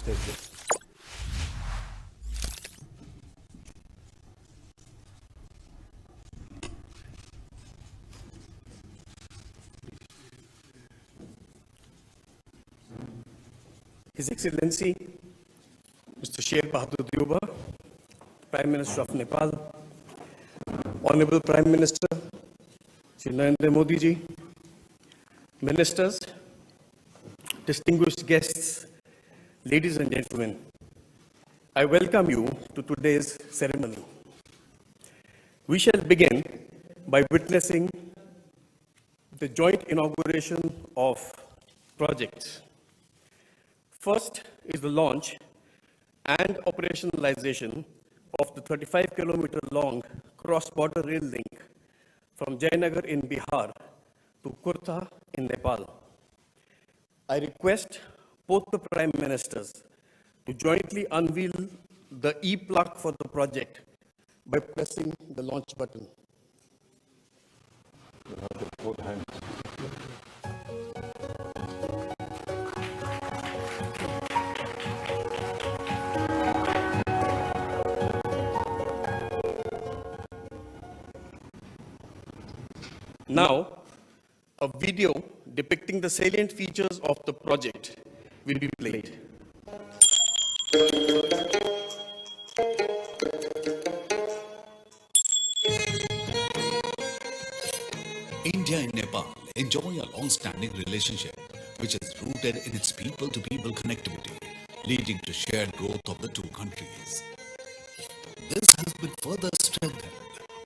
Thank you. His Excellency, Mr. Sheikh Bahadur Deuba, Prime Minister of Nepal, Honorable Prime Minister, Shri Narendra Modi ji, Ministers, distinguished guests, ladies and gentlemen, I welcome you to today's ceremony. We shall begin by witnessing the joint inauguration of projects. First is the launch and operationalization of the 35-kilometer long cross-border rail link from Jayanagar in Bihar to Kurtha in Nepal. I request both the Prime Ministers to jointly unveil the e-plug for the project by pressing the launch button. You have to both hands. Now, a video depicting the salient features of the project will be played. India and Nepal enjoy a long-standing relationship which is rooted in its people-to-people connectivity, leading to shared growth of the two countries. This has been further strengthened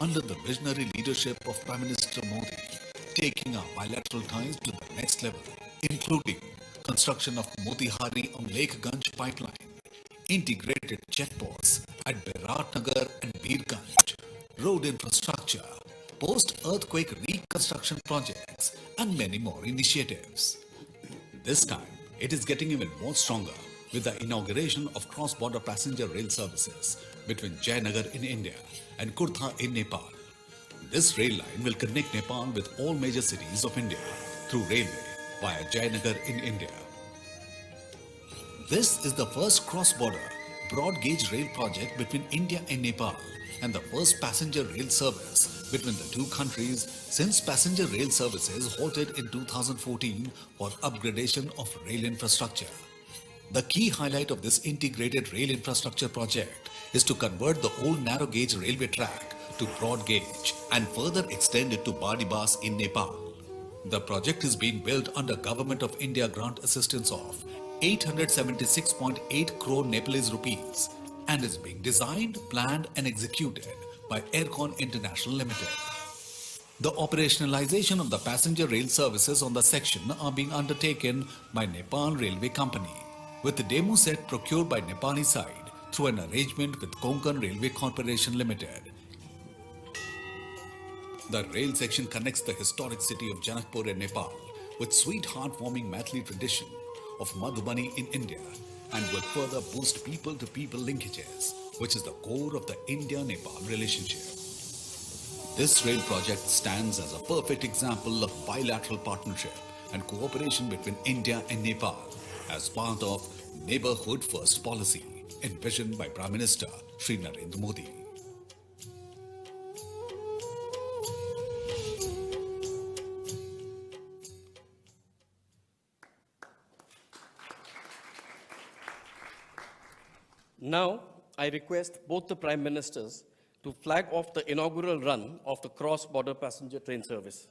under the visionary leadership of Prime Minister Modi, taking our bilateral ties to the next level, including construction of Motihari on Lake Ganj pipeline, integrated checkposts at Biratnagar and Birganj, road infrastructure, post-earthquake reconstruction projects, and many more initiatives. This time, it is getting even more stronger with the inauguration of cross-border passenger rail services between Jayanagar in India and Kurtha in Nepal. This rail line will connect Nepal with all major cities of India through railway via Jayanagar in India. This is the first cross-border broad-gauge rail project between India and Nepal and the first passenger rail service between the two countries since passenger rail services halted in 2014 for upgradation of rail infrastructure. The key highlight of this integrated rail infrastructure project is to convert the old narrow gauge railway track to broad gauge and further extend it to Badibas in Nepal. The project is being built under Government of India grant assistance of 876.8 crore Nepalese rupees and is being designed, planned and executed by Aircon International Limited. The operationalization of the passenger rail services on the section are being undertaken by Nepal Railway Company, with the demo set procured by Nepali side through an arrangement with Konkan Railway Corporation Limited. The rail section connects the historic city of Janakpur in Nepal with sweet heartwarming Maithili tradition of Madhubani in India and will further boost people-to-people linkages, which is the core of the India-Nepal relationship. This rail project stands as a perfect example of bilateral partnership and cooperation between India and Nepal as part of Neighborhood First policy envisioned by Prime Minister Shri Narendra Modi. Now, I request both the Prime Ministers to flag off the inaugural run of the cross-border passenger train service.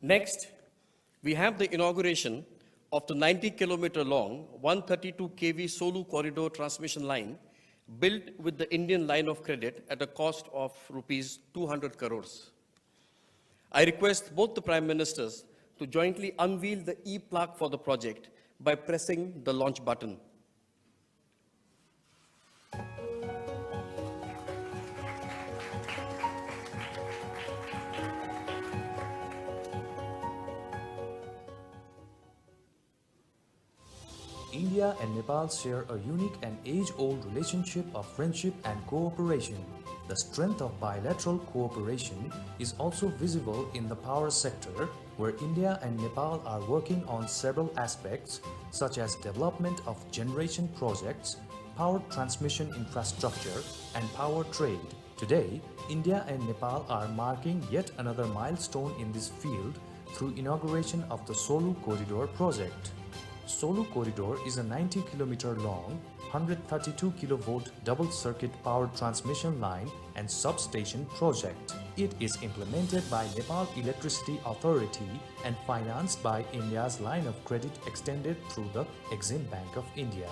Next, we have the inauguration of the 90-kilometer long 132 kV Solu corridor transmission line built with the Indian line of credit at a cost of rupees 200 crores. I request both the Prime Ministers to jointly unveil the e-plaque for the project by pressing the launch button. India and Nepal share a unique and age-old relationship of friendship and cooperation. The strength of bilateral cooperation is also visible in the power sector, where India and Nepal are working on several aspects such as development of generation projects, power transmission infrastructure, and power trade. Today, India and Nepal are marking yet another milestone in this field through inauguration of the Solu Corridor project. Solu Corridor is a 90-kilometer long, 132 kilovolt double-circuit power transmission line and substation project. It is implemented by Nepal Electricity Authority and financed by India's line of credit extended through the Exim Bank of India.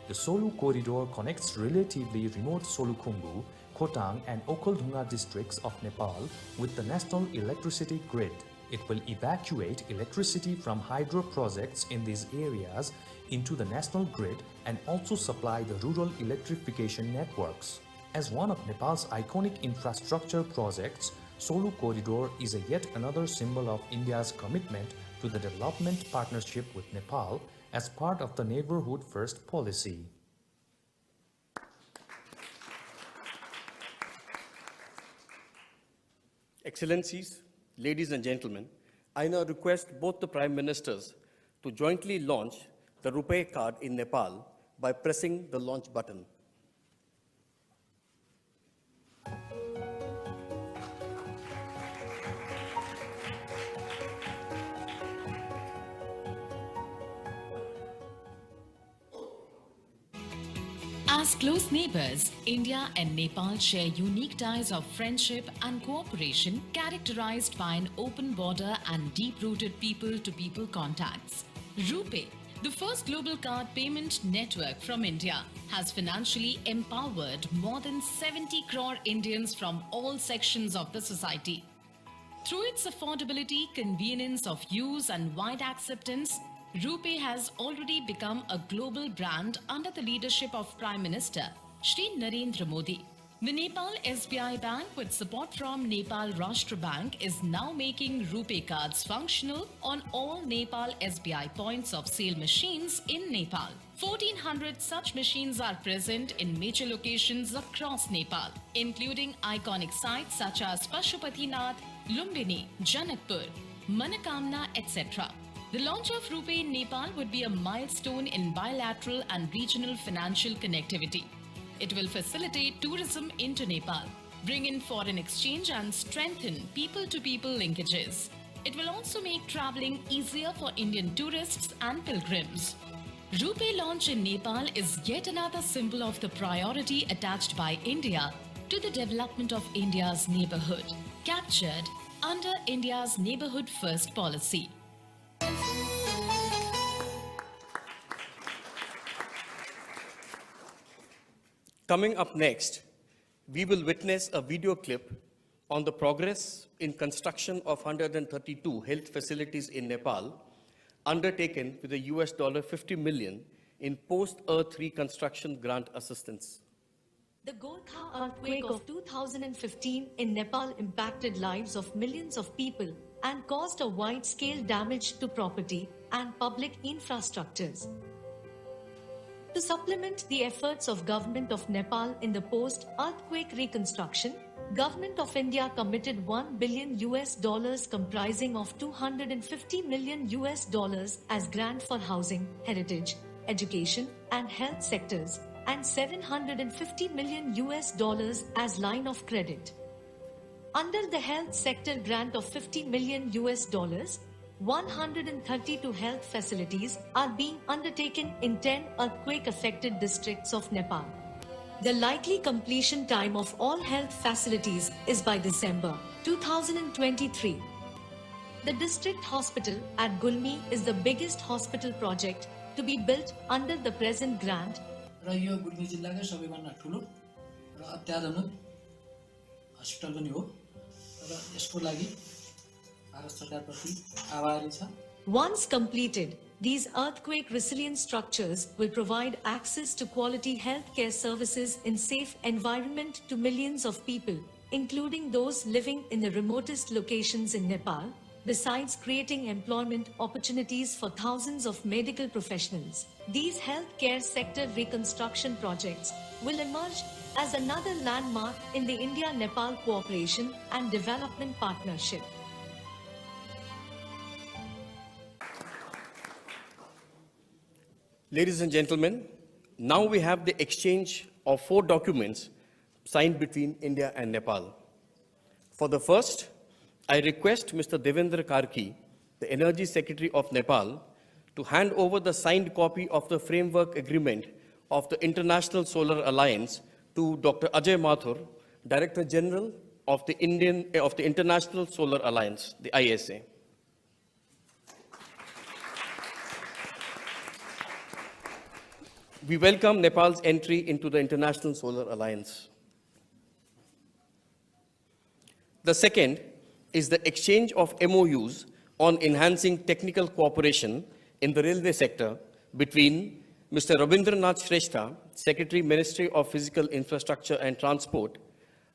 The Solu Corridor connects relatively remote Solukhumbu, Khotang and Okhaldhunga districts of Nepal with the national electricity grid. It will evacuate electricity from hydro projects in these areas into the national grid and also supply the rural electrification networks. As one of Nepal's iconic infrastructure projects, Solu Corridor is yet another symbol of India's commitment to the development partnership with Nepal as part of the Neighborhood First policy. Excellencies, ladies and gentlemen, I now request both the Prime Ministers to jointly launch the RuPay card in Nepal by pressing the launch button. As close neighbors, India and Nepal share unique ties of friendship and cooperation characterized by an open border and deep-rooted people-to-people contacts. RuPay, the first global card payment network from India, has financially empowered more than 70 crore Indians from all sections of the society. Through its affordability, convenience of use and wide acceptance, RuPay has already become a global brand under the leadership of Prime Minister Shri Narendra Modi. The Nepal SBI Bank, with support from Nepal Rashtra Bank, is now making RuPay cards functional on all Nepal SBI points of sale machines in Nepal. 1,400 such machines are present in major locations across Nepal, including iconic sites such as Pashupatinath, Lumbini, Janakpur, Manakamna, etc. The launch of RuPay in Nepal would be a milestone in bilateral and regional financial connectivity. It will facilitate tourism into Nepal, bring in foreign exchange and strengthen people-to-people linkages. It will also make traveling easier for Indian tourists and pilgrims. RuPay launch in Nepal is yet another symbol of the priority attached by India to the development of India's neighborhood, captured under India's Neighborhood First policy. Coming up next, we will witness a video clip on the progress in construction of 132 health facilities in Nepal, undertaken with a US $50 million in post-earth reconstruction grant assistance. The Gorkha earthquake of 2015 in Nepal impacted lives of millions of people and caused a wide-scale damage to property and public infrastructures. To supplement the efforts of Government of Nepal in the post-earthquake reconstruction, Government of India committed $1 billion comprising of $250 million as grant for housing, heritage, education and health sectors, and $750 million as line of credit. Under the health sector grant of $50 million, 132 health facilities are being undertaken in 10 earthquake-affected districts of Nepal. The likely completion time of all health facilities is by December 2023. The district hospital at Gulmi is the biggest hospital project to be built under the present grant. र यो गुल्मी जिल्लाकै सबैभन्दा ठुलो र अत्याधुनिक hospital पनि हो र यसको लागि भारत सरकारप्रति आभारी छ। Once completed, these earthquake resilient structures will provide access to quality healthcare services in safe environment to millions of people, including those living in the remotest locations in Nepal, besides creating employment opportunities for thousands of medical professionals. These healthcare sector reconstruction projects will emerge as another landmark in the India-Nepal cooperation and development partnership. Ladies and gentlemen, now we have the exchange of 4 documents signed between India and Nepal. For the first, I request Mr. Devendra Karki, the Energy Secretary of Nepal, to hand over the signed copy of the framework agreement of the International Solar Alliance to Dr. Ajay Mathur, Director General of the International Solar Alliance, the ISA. We welcome Nepal's entry into the International Solar Alliance. The second is the exchange of MOUs on enhancing technical cooperation in the railway sector between Mr. Rabindranath Shrestha, Secretary, Ministry of Physical Infrastructure and Transport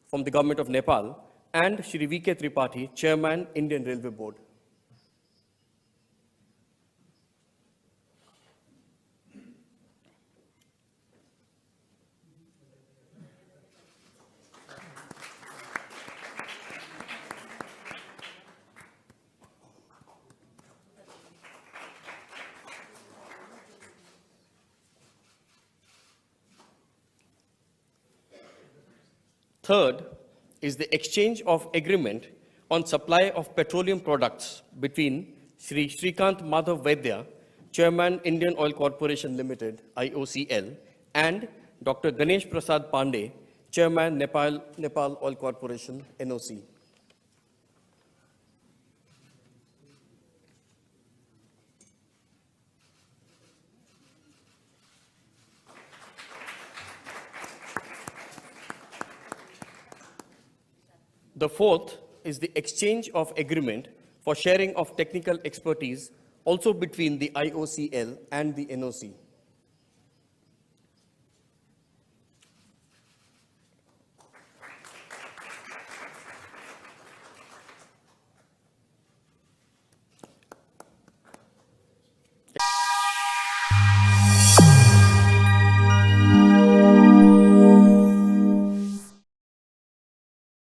from the Government of Nepal, and Shri V.K. Tripathi, Chairman, Indian Railway Board. Third is the exchange of agreement on supply of petroleum products between Sri Srikant Madhav Vaidya, Chairman, Indian Oil Corporation Limited, IOCL, and Dr. Ganesh Prasad Pandey, Chairman, Nepal Oil Corporation, NOC. The fourth is the exchange of agreement for sharing of technical expertise also between the IOCL and the NOC.